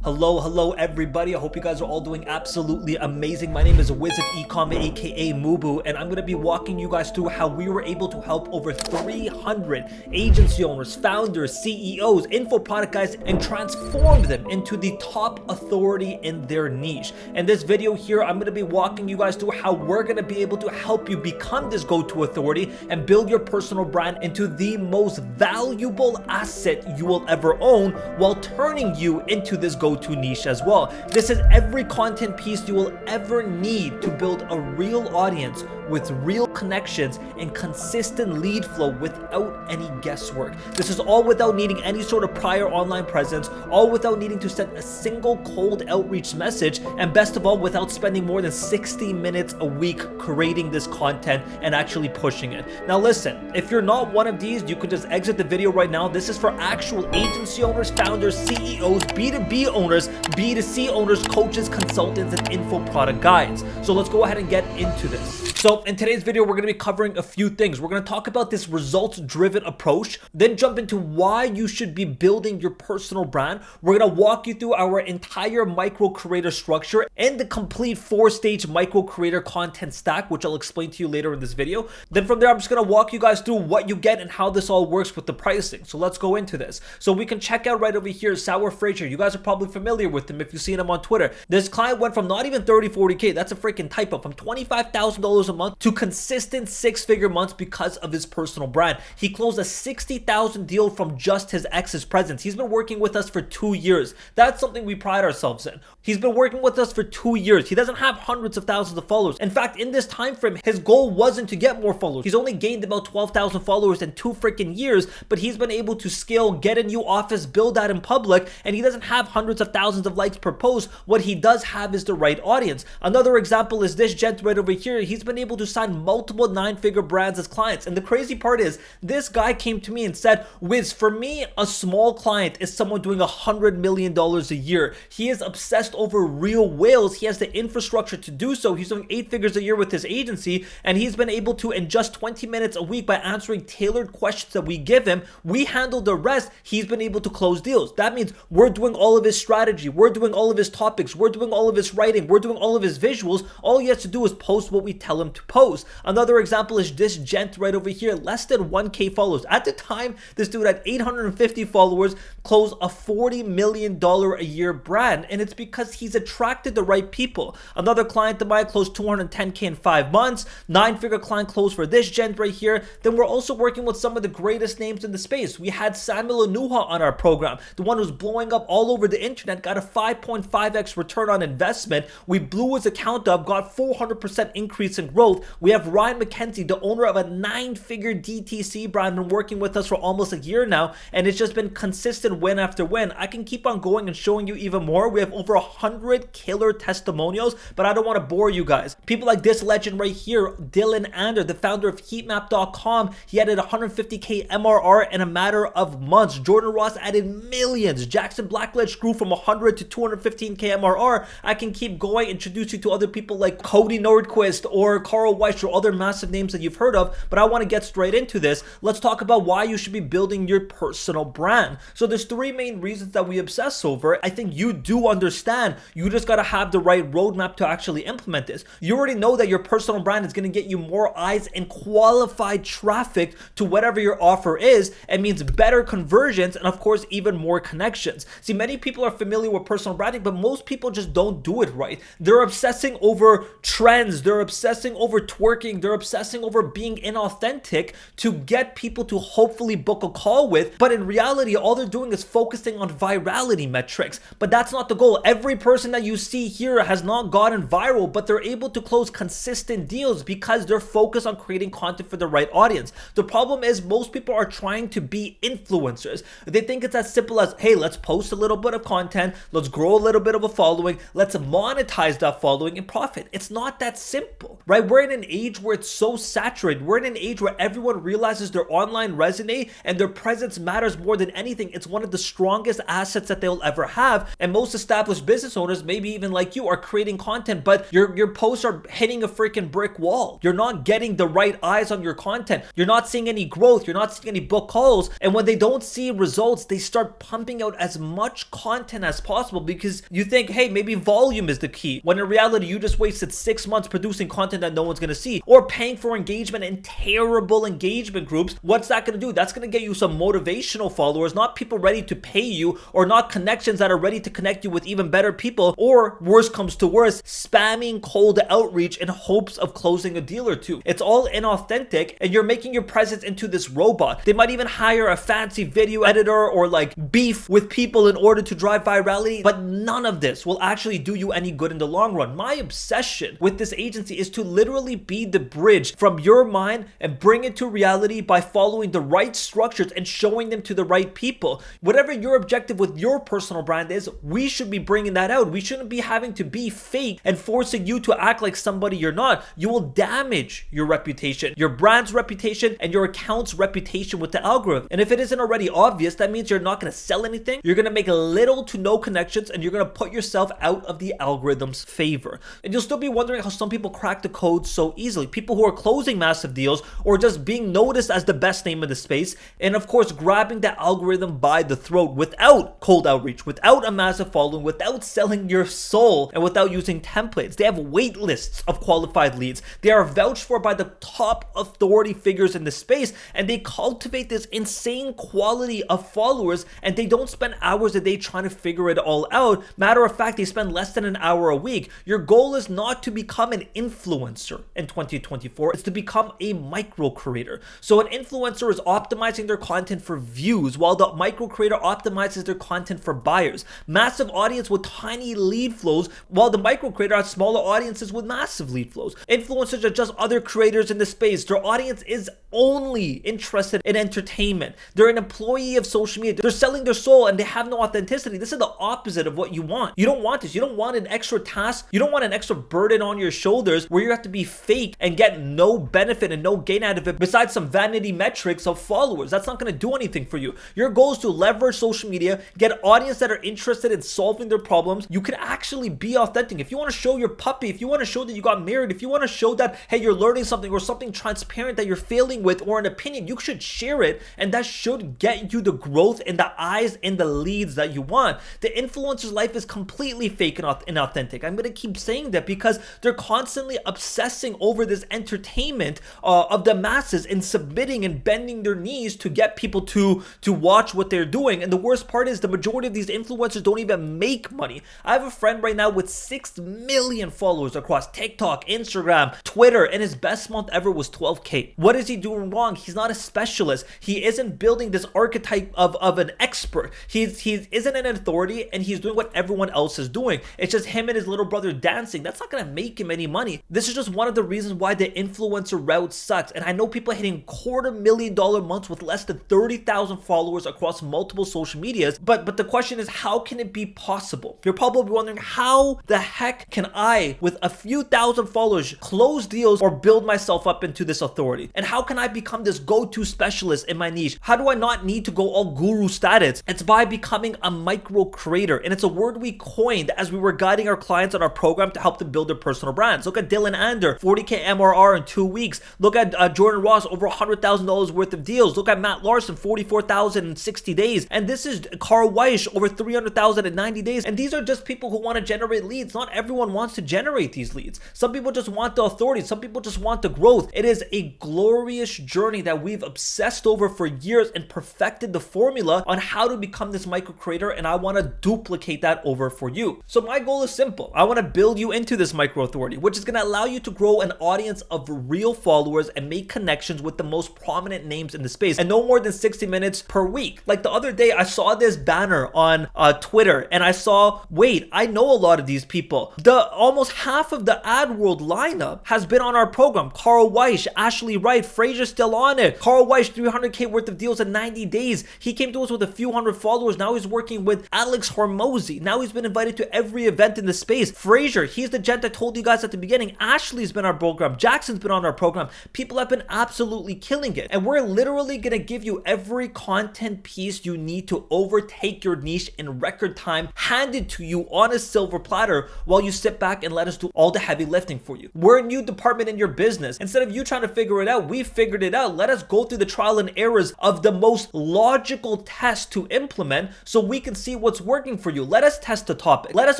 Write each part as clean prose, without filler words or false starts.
Hello everybody. I hope you guys are all doing absolutely amazing. My name is Wiz of Ecom, aka Mubu, and I'm going to be walking you guys through how we were able to help over 300 agency owners, founders, CEOs, info product guys, and transform them into the top authority in their niche. In this video here, I'm going to be walking you guys through how we're going to be able to help you become this go-to authority and build your personal brand into the most valuable asset you will ever own, while turning you into this go-to niche as well. This is every content piece you will ever need to build a real audience with real connections and consistent lead flow without any guesswork. This is all without needing any sort of prior online presence, all without needing to send a single cold outreach message, and best of all, without spending more than 60 minutes a week creating this content and actually pushing it. Now listen, if you're not one of these, you could just exit the video right now. This is for actual agency owners, founders, CEOs, B2B owners, B2C owners, coaches, consultants, and info product guides. So let's go ahead and get into this. So in today's video, we're going to be covering a few things. We're going to talk about this results-driven approach, then jump into why you should be building your personal brand. We're going to walk you through our entire micro creator structure and the complete 4-stage micro creator content stack, which I'll explain to you later in this video. Then from there, I'm just going to walk you guys through what you get and how this all works with the pricing. So let's go into this. So we can check out right over here, Sour Frazier. You guys are probably familiar with him if you've seen him on Twitter. This client went from not even 40K, that's a freaking typo, from $25,000 a month to consistent 6-figure months because of his personal brand. He closed a $60,000 deal from just his ex's presence. He's been working with us for 2 years. That's something we pride ourselves in. He's been working with us for 2 years. He doesn't have hundreds of thousands of followers. In fact, in this time frame, his goal wasn't to get more followers. He's only gained about 12,000 followers in 2 freaking years, but he's been able to scale, get a new office, build that in public, and he doesn't have hundreds of thousands of likes per post. What he does have is the right audience. Another example is this gent right over here. He's been able to sign multiple 9-figure brands as clients. And the crazy part is, this guy came to me and said, Wiz, for me, a small client is someone doing $100 million a year. He is obsessed over real whales. He has the infrastructure to do so. He's doing 8 figures a year with his agency, and he's been able to, in just 20 minutes a week, by answering tailored questions that we give him, we handle the rest. He's been able to close deals. That means we're doing all of his strategy, we're doing all of his topics, we're doing all of his writing, we're doing all of his visuals. All he has to do is post what we tell him to post. Another example is this gent right over here, less than 1K followers. At the time, this dude had 850 followers, closed a $40 million a year brand, and it's because he's attracted the right people. Another client of mine closed 210K in 5 months, 9-figure client closed for this gent right here. Then we're also working with some of the greatest names in the space. We had Samuel Anuha on our program, the one who's blowing up all over the internet, got a 5.5x return on investment. We blew his account up, got 400% increase in growth. We have Ryan McKenzie, the owner of a 9-figure DTC brand, been working with us for almost a year now, and it's just been consistent win after win. I can keep on going and showing you even more. We have over 100 killer testimonials, but I don't want to bore you guys. People like this legend right here, Dylan Ander, the founder of heatmap.com. He added 150K MRR in a matter of months. Jordan Ross added millions. Jackson Blackledge grew from 100 to 215K MRR. I can keep going, introduce you to other people like Cody Nordquist or Carl Weiss or other massive names that you've heard of, but I want to get straight into this. Let's talk about why you should be building your personal brand. So there's 3 main reasons that we obsess over. I think you do understand. You just got to have the right roadmap to actually implement this. You already know that your personal brand is going to get you more eyes and qualified traffic to whatever your offer is. It means better conversions and, of course, even more connections. See, many people are familiar with personal branding, but most people just don't do it right. They're obsessing over trends. They're obsessing over twerking. They're obsessing over being inauthentic to get people to hopefully book a call with. But in reality, all they're doing is focusing on virality metrics. But that's not the goal. Every person that you see here has not gotten viral, but they're able to close consistent deals because they're focused on creating content for the right audience. The problem is most people are trying to be influencers. They think it's as simple as, hey, let's post a little bit of content, let's grow a little bit of a following, let's monetize that following and profit. It's not that simple, right? right? We're in an age where it's so saturated. We're in an age where everyone realizes their online resume and their presence matters more than anything. It's one of the strongest assets that they'll ever have. And most established business owners, maybe even like you, are creating content, but your posts are hitting a freaking brick wall. You're not getting the right eyes on your content. You're not seeing any growth. You're not seeing any book calls. And when they don't see results, they start pumping out as much content as possible because you think, hey, maybe volume is the key. When in reality, you just wasted 6 months producing content that no one's going to see, or paying for engagement in terrible engagement groups. What's that going to do? That's going to get you some motivational followers, not people ready to pay you, or not connections that are ready to connect you with even better people, or worse comes to worse, spamming cold outreach in hopes of closing a deal or two. It's all inauthentic, and you're making your presence into this robot. They might even hire a fancy video editor or like beef with people in order to drive virality, but none of this will actually do you any good in the long run. My obsession with this agency is to literally be the bridge from your mind and bring it to reality by following the right structures and showing them to the right people. Whatever your objective with your personal brand is, we should be bringing that out. We shouldn't be having to be fake and forcing you to act like somebody you're not. You will damage your reputation, your brand's reputation, and your account's reputation with the algorithm. And if it isn't already obvious, that means you're not going to sell anything. You're going to make little to no connections, and you're going to put yourself out of the algorithm's favor. And you'll still be wondering how some people crack the code so easily. People who are closing massive deals or just being noticed as the best name in the space, and of course grabbing the algorithm by the throat without cold outreach, without a massive following, without selling your soul, and without using templates. They have wait lists of qualified leads. They are vouched for by the top authority figures in the space, and they cultivate this insane quality of followers, and they don't spend hours a day trying to figure it all out. Matter of fact, they spend less than an hour a week. Your goal is not to become an influencer in 2024. It's to become a micro creator. So an influencer is optimizing their content for views, while the micro creator optimizes their content for buyers. Massive audience with tiny lead flows, while the micro creator has smaller audiences with massive lead flows. Influencers are just other creators in the space. Their audience is only interested in entertainment. They're an employee of social media. They're selling their soul and they have no authenticity. This is the opposite of what you want. You don't want this. You don't want an extra task. You don't want an extra burden on your shoulders where you have to be fake and get no benefit and no gain out of it besides some vanity metrics of followers. That's not going to do anything for you. Your goal is to leverage social media, get audience that are interested in solving their problems. You can actually be authentic. If you want to show your puppy, if you want to show that you got married, if you want to show that, hey, you're learning something or something transparent that you're failing with, or an opinion, you should share it, and that should get you the growth and the eyes and the leads that you want. The influencer's life is completely fake and inauthentic. I'm going to keep saying that because they're constantly obsessing over this entertainment of the masses and submitting and bending their knees to get people to watch what they're doing. And the worst part is the majority of these influencers don't even make money. I have a friend right now with 6 million followers across TikTok, Instagram, Twitter, and his best month ever was 12K. What is he doing wrong? He's not a specialist. He isn't building this archetype of an expert. He isn't an authority, and he's doing what everyone else is doing. It's just him and his little brother dancing. That's not going to make him any money. This is just one of the reasons why the influencer route sucks. And I know people hitting $250,000 months with less than 30,000 followers across multiple social medias. But the question is, how can it be possible? You're probably wondering, how the heck can I, with a few thousand followers, close deals or build myself up into this authority? And how can I become this go-to specialist in my niche? How do I not need to go all guru status? It's by becoming a micro creator. And it's a word we coined as we were guiding our clients on our program to help them build their personal brands. Look at Dylan Ander, 40K MRR in 2 weeks. Look at Jordan Ross, over $100,000 worth of deals. Look at Matt Larson, 44,000 in 60 days. And this is Carl Weiss, over 300,000 in 90 days. And these are just people who want to generate leads. Not everyone wants to generate these leads. Some people just want the authority. Some people just want the growth. It is a glorious journey that we've obsessed over for years and perfected the formula on how to become this micro creator, and I want to duplicate that over for you. So my goal is simple. I want to build you into this micro authority, which is going to allow you to grow an audience of real followers and make connections with the most prominent names in the space, and no more than 60 minutes per week. Like the other day, I saw this banner on Twitter, and I saw, wait, I know a lot of these people. Almost half of the ad world lineup has been on our program. Carl Weiss, Ashley Wright, Fraser's still on it. Carl Weiss, 300K worth of deals in 90 days. He came to us with a few hundred followers. Now he's working with Alex Hormozy. Now he's been invited to every event in the space. Fraser, he's the gent I told you guys at the beginning. Ashley Ashley's been on our program, Jackson's been on our program. People have been absolutely killing it. And we're literally gonna give you every content piece you need to overtake your niche in record time, handed to you on a silver platter while you sit back and let us do all the heavy lifting for you. We're a new department in your business. Instead of you trying to figure it out, we figured it out. Let us go through the trial and errors of the most logical test to implement so we can see what's working for you. Let us test the topic. Let us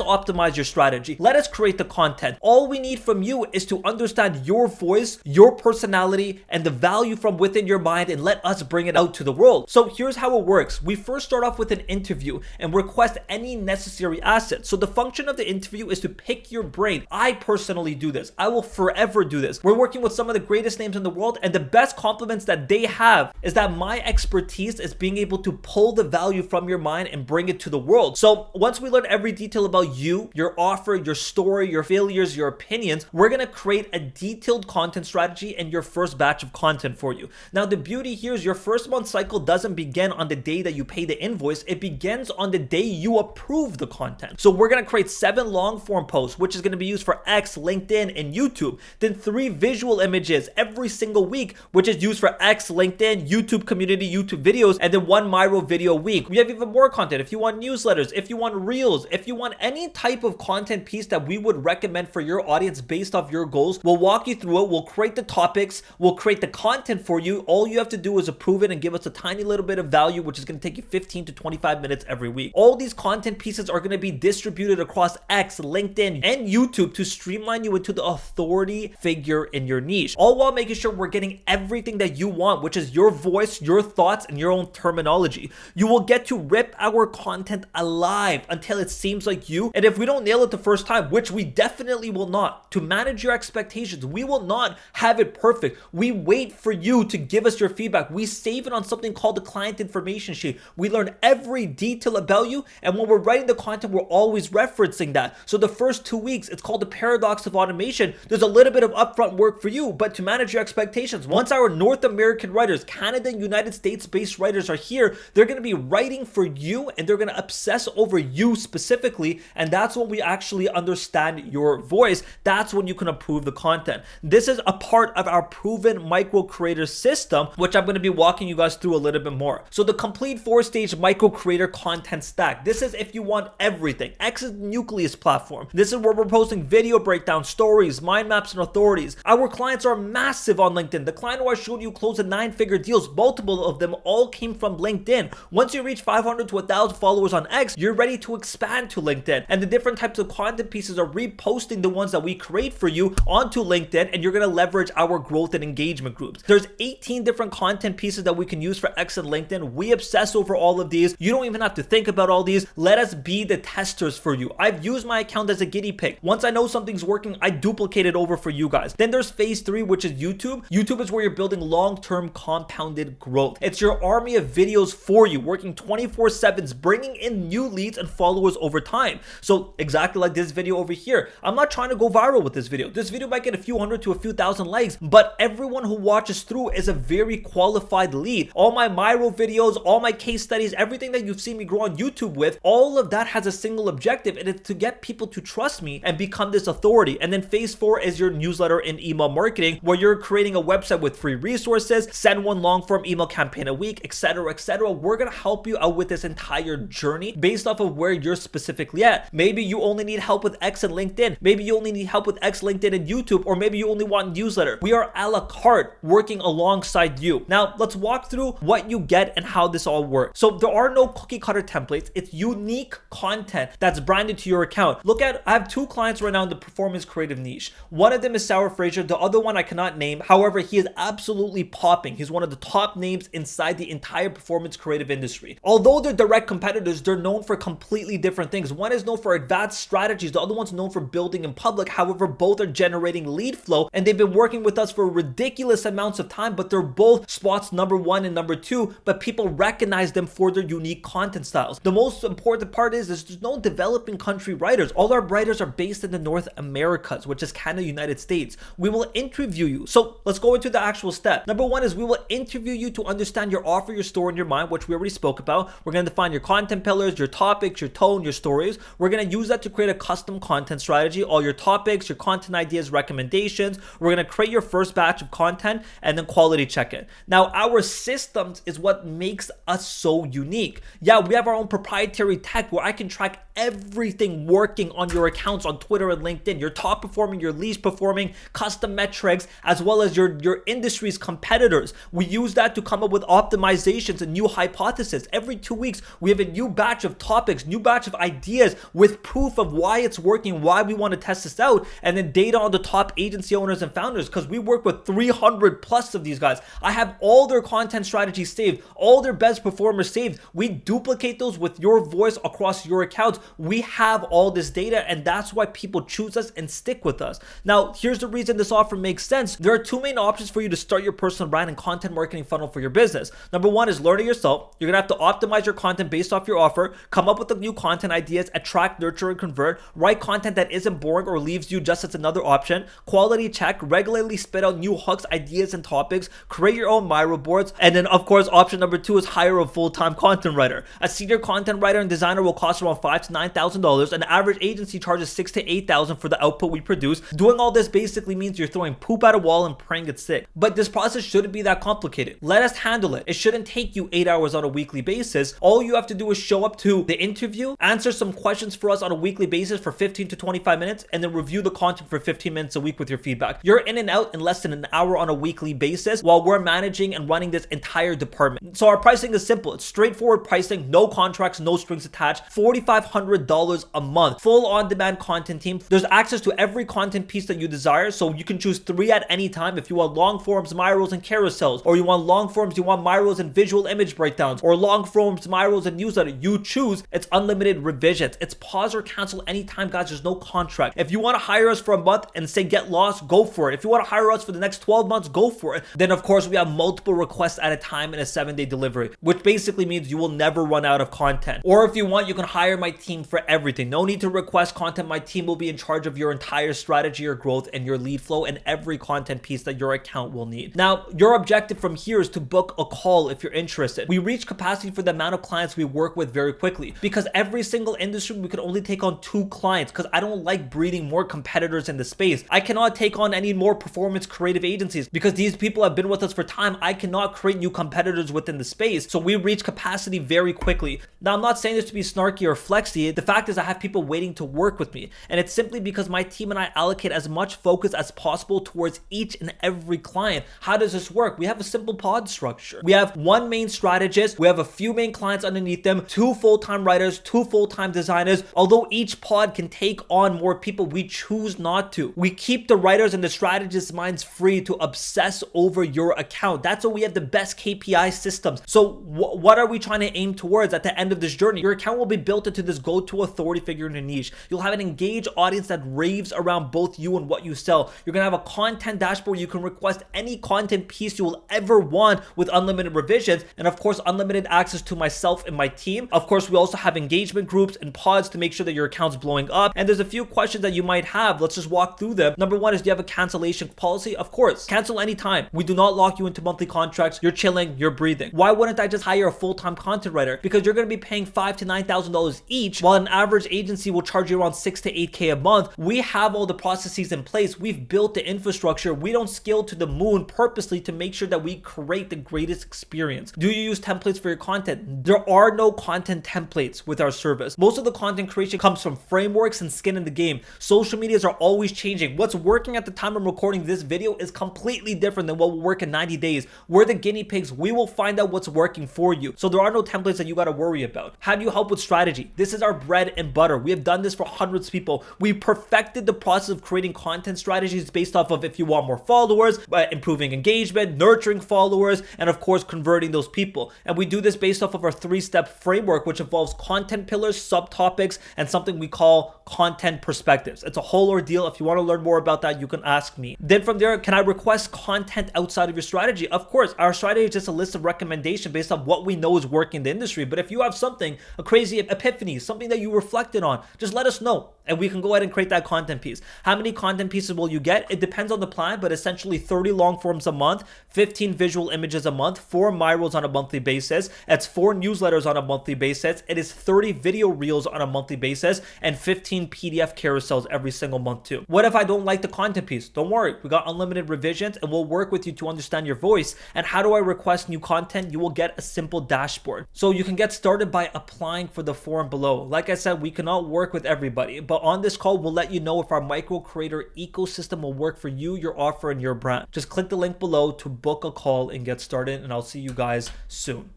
optimize your strategy. Let us create the content. All we need from you is to understand your voice, your personality, and the value from within your mind, and let us bring it out to the world. So here's how it works. We first start off with an interview and request any necessary assets. So the function of the interview is to pick your brain. I personally do this. I will forever do this. We're working with some of the greatest names in the world, and the best compliments that they have is that my expertise is being able to pull the value from your mind and bring it to the world. So once we learn every detail about you, your offer, your story, your failures, your opinions, we're gonna create a detailed content strategy and your first batch of content for you. Now, the beauty here is your first month cycle doesn't begin on the day that you pay the invoice. It begins on the day you approve the content. So we're gonna create 7 long form posts, which is gonna be used for X, LinkedIn, and YouTube. Then 3 visual images every single week, which is used for X, LinkedIn, YouTube community, YouTube videos, and then 1 Miro video a week. We have even more content. If you want newsletters, if you want reels, if you want any type of content piece that we would recommend for your audience based off your goals, we'll walk you through it. We'll create the topics. We'll create the content for you. All you have to do is approve it and give us a tiny little bit of value, which is going to take you 15 to 25 minutes every week. All these content pieces are going to be distributed across X, LinkedIn, and YouTube to streamline you into the authority figure in your niche, all while making sure we're getting everything that you want, which is your voice, your thoughts, and your own terminology. You will get to rip our content alive until it seems like you. And if we don't nail it the first time, which we definitely will not, to manage your expectations, we will not have it perfect. We wait for you to give us your feedback. We save it on something called the client information sheet. We learn every detail about you, and when we're writing the content, we're always referencing that. So the first 2 weeks, it's called the paradox of automation. There's a little bit of upfront work for you, but to manage your expectations, once our North American writers, Canada and United States based writers are here, they're going to be writing for you, and they're going to obsess over you specifically, and that's when we actually understand your voice. That's when you can approve the content. This is a part of our proven micro creator system, which I'm going to be walking you guys through a little bit more. So the complete 4-stage micro creator content stack. This is if you want everything. X is the nucleus platform. This is where we're posting video breakdowns, stories, mind maps, and authorities. Our clients are massive on LinkedIn. The client who I showed you closed 9-figure deals, multiple of them all came from LinkedIn. Once you reach 500 to 1,000 followers on X, you're ready to expand to LinkedIn. And the different types of content pieces are reposting the ones that we create for you onto LinkedIn, and you're going to leverage our growth and engagement groups. There's 18 different content pieces that we can use for X and LinkedIn. We obsess over all of these. You don't even have to think about all these. Let us be the testers for you. I've used my account as a guinea pig. Once I know something's working, I duplicate it over for you guys. Then there's phase 3, which is YouTube. YouTube is where you're building long-term compounded growth. It's your army of videos for you, working 24/7, bringing in new leads and followers over time. So exactly like this video over here. I'm not trying to go viral with this video. This video might get a few hundred to a few thousand likes, but everyone who watches through is a very qualified lead. All my Miro videos, all my case studies, everything that you've seen me grow on YouTube with, all of that has a single objective, and it's to get people to trust me and become this authority. And then phase 4 is your newsletter and email marketing, where you're creating a website with free resources, send 1 long form email campaign a week, etc., etc. We're gonna help you out with this entire journey based off of where you're specifically at. Maybe you only need help with X and LinkedIn. Maybe you only need help with X, LinkedIn, and YouTube, or maybe you only want newsletter. We are a la carte working alongside you. Now, let's walk through what you get and how this all works. So there are no cookie cutter templates. It's unique content that's branded to your account. Look at, I have 2 clients right now in the performance creative niche. One of them is Sarah Fraser. The other one I cannot name. However, he is absolutely popping. He's one of the top names inside the entire performance creative industry. Although they're direct competitors, they're known for completely different things. One is known for advanced strategies. The other one's known for building in public. However, both are generating lead flow, and they've been working with us for ridiculous amounts of time, but they're both spots number 1 and number 2, but people recognize them for their unique content styles. The most important part is there's no developing country writers. All our writers are based in the North Americas, which is Canada, United States. We will interview you. So let's go into the actual step. Number 1 is we will interview you to understand your offer, your story, and your mind, which we already spoke about. We're going to define your content pillars, your topics, your tone, your stories. We're going to use that to create a custom content strategy, all your topics, your content ideas, recommendations. We're going to create your first batch of content and then quality check it. Now, our systems is what makes us so unique. Yeah, we have our own proprietary tech where I can track everything working on your accounts on Twitter and LinkedIn, your top performing, your least performing, custom metrics, as well as your industry's competitors. We use that to come up with optimizations and new hypotheses. Every 2 weeks, we have a new batch of topics, new batch of ideas with proof of why it's working, why we want to test this out, and then data on the top agency owners and founders, because we work with 300 plus of these guys. I have all their content strategies saved, all their best performers saved. We duplicate those with your voice across your accounts. We have all this data, and that's why people choose us and stick with us. Now, here's the reason this offer makes sense. There are two main options for you to start your personal brand and content marketing funnel for your business. Number one is learn it yourself. You're gonna have to optimize your content based off your offer, come up with the new content ideas, attract, nurture, and convert, write content that isn't boring or leaves you just as another option, quality check, regularly spit out new hooks, ideas, and topics, create your own Miro boards, and then of course, option number two is hire a full-time content writer. A senior content writer and designer will cost around $5,000 to $9,000. An average agency charges $6,000 to $8,000 for the output we produce. Doing all this basically means you're throwing poop at a wall and praying it's sick. But this process shouldn't be that complicated. Let us handle it. It shouldn't take you 8 hours on a weekly basis. All you have to do is show up to the interview, answer some questions for us on a weekly basis for 15 to 25 minutes, and then review the content for 15 minutes a week with your feedback. You're in and out in less than an hour on a weekly basis while we're managing and running this entire department. So our pricing is simple. It's straightforward pricing, no contracts, no strings attached, $4,500 a month, full on-demand content team. There's access to every content piece that you desire, so you can choose 3 at any time if you want long forms, Miros, and carousels, or you want long forms, you want Miros and visual image breakdowns, or long forms, Miros, and newsletter. You choose. It's unlimited revisions. It's pause or cancel anytime, guys. There's no contract. If you want to hire us for a month and say get lost, go for it. If you want to hire us for the next 12 months, go for it. Then of course we have multiple requests at a time in a 7-day delivery, which basically means you will never run out of content. Or if you want, you can hire my team for everything. No need to request content. My team will be in charge of your entire strategy, your growth, and your lead flow, and every content piece that your account will need. Now, your objective from here is to book a call if you're interested. We reach capacity for the amount of clients we work with very quickly, because every single industry we could only take on 2 clients, because I don't like breeding more competitors in the space. I cannot take on any more performance creative agencies because these people have been with us for time. I cannot create new competitors within the space. So we reach capacity very quickly. Now, I'm not saying this to be snarky or flexy. The fact is I have people waiting to work with me, and it's simply because my team and I allocate as much focus as possible towards each and every client. How does this work? We have a simple pod structure. We have one main strategist, we have a few main clients underneath them, 2 full-time writers, 2 full-time designers. Although each pod can take on more people, we choose not to. We keep the writers and the strategists' minds free to obsess over your account. That's why we have the best KPI systems. So what are we trying to aim towards at the end of this journey? Your account will be built into this go-to authority figure in a niche. You'll have an engaged audience that raves around both you and what you sell. You're gonna have a content dashboard. You can request any content piece you will ever want with unlimited revisions, and of course unlimited access to myself and my team. Of course, we also have engagement groups and pods to make sure that your account's blowing up. And there's a few questions that you might have. Let's just walk through them. Number one is, do you have a cancellation policy? Of course, cancel anytime. We do not lock you into monthly contracts. You're chilling, you're breathing. Why wouldn't I just hire a full-time content writer? Because you're gonna be paying $5,000 to $9,000 each, while an average agency will charge you around $6,000 to $8,000 a month. We have all the processes in place. We've built the infrastructure. We don't scale to the moon purposely to make sure that we create the greatest experience. Do you use templates for your content? There are no content templates with our service. Most of the content creation comes from frameworks and skin in the game. Social medias are always changing. What's working at the time I'm recording this video is completely different than what will work in 90 days. We're the guinea pigs. We will find out what's working for you. So there are no templates that you got to worry about. How do you help with strategy? This is our bread and butter. We have done this for hundreds of people. We perfected the process of creating content strategies based off of if you want more followers, improving engagement, nurturing followers, and of course converting those people. And we do this based off of our 3-step framework, which involves content pillars, subtopics, and something we call content perspectives. It's a whole ordeal. If you want to learn more about that, you can ask me. Then from there, can I request content outside of your strategy? Of course, our strategy is just a list of recommendations based on what we know is working in the industry. But if you have something, a crazy epiphany, something that you reflected on, just let us know. and we can go ahead and create that content piece. How many content pieces will you get? It depends on the plan, but essentially 30 long forms a month, 15 visual images a month, 4 Miros on a monthly basis. It's 4 newsletters on a monthly basis. It is 30 video reels on a monthly basis and 15 PDF carousels every single month too. What if I don't like the content piece? Don't worry, we got unlimited revisions and we'll work with you to understand your voice. And how do I request new content? You will get a simple dashboard. So you can get started by applying for the form below. Like I said, we cannot work with everybody, but on this call, we'll let you know if our micro creator ecosystem will work for you, your offer, and your brand. Just click the link below to book a call and get started, and I'll see you guys soon.